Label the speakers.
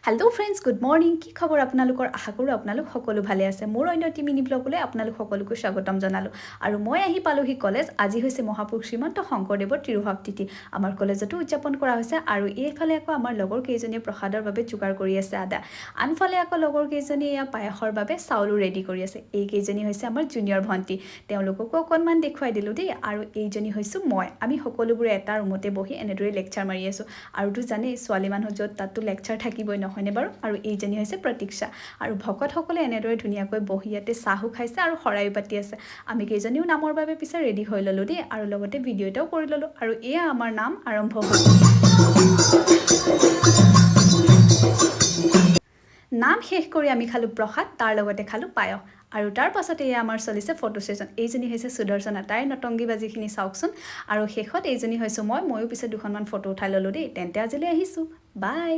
Speaker 1: hello friends good morning কি খবৰ আপোনালোকৰ আশা কৰো আপোনালোক সকলো ভালে আছে মোৰ অন্য টি মিনি ব্লগলৈ আপোনালোক সকলোকে স্বাগতম জনালো আৰু মই আহি পালোহি কলেজ আজি হৈছে মহাপুৰুষ শ্ৰীমন্ত শংকৰদেৱৰ তিৰুভাৱ তিথি আমাৰ কলেজতো উদযাপন কৰা হৈছে আৰু এইফালে আকৌ আমাৰ লগৰ কেইজনীয়ে প্ৰসাদৰ বাবে যোগাৰ কৰি আছে আদা আনফালে আকৌ লগৰ কেইজনীয়ে ইয়া পায়সৰ বাবে চাউল ৰেডি কৰি আছে এই কেইজনী হৈছে আমাৰ জুনিয়ৰ ভন্টি তেওঁলোককো অকনমান দেখুৱাই দিলো দেই আৰু এইজনী হৈছো মই আমি সকলোবোৰে এটা ৰুমতে বহি এনেদৰে লেকচাৰ মাৰি আছো আৰু তো জানে ছোৱালী মানুহ যত তাতো লেকচাৰ থাকিবই নহয়নে বাৰু আৰু এইজনী হৈছে প্ৰতীক্ষা আৰু ভকতসকলে এনেদৰে ধুনীয়াকৈ বহি ইয়াতে চাহু খাইছে আৰু শৰাই পাতি আছে আমি কেইজনীও নামৰ বাবে পিছে ৰেডি হৈ ললো দেই আৰু লগতে ভিডিঅ' এটাও কৰি ললো আৰু এয়া আমাৰ নাম আৰম্ভ হ'ল নাম শেষ কৰি আমি খালো প্ৰসাদ তাৰ লগতে খালো পায়স আৰু তাৰ পাছতে এয়া আমাৰ চলিছে ফটো সেশন এইজনী হৈছে সুদৰ্শনা তাই নটংগী বাজিখিনি চাওকচোন আৰু শেষত এইজনী হৈছো ময়ো পিছে দুখনমান ফটো উঠাই ললো দেই তেন্তে আজিলৈ আহিছো বাই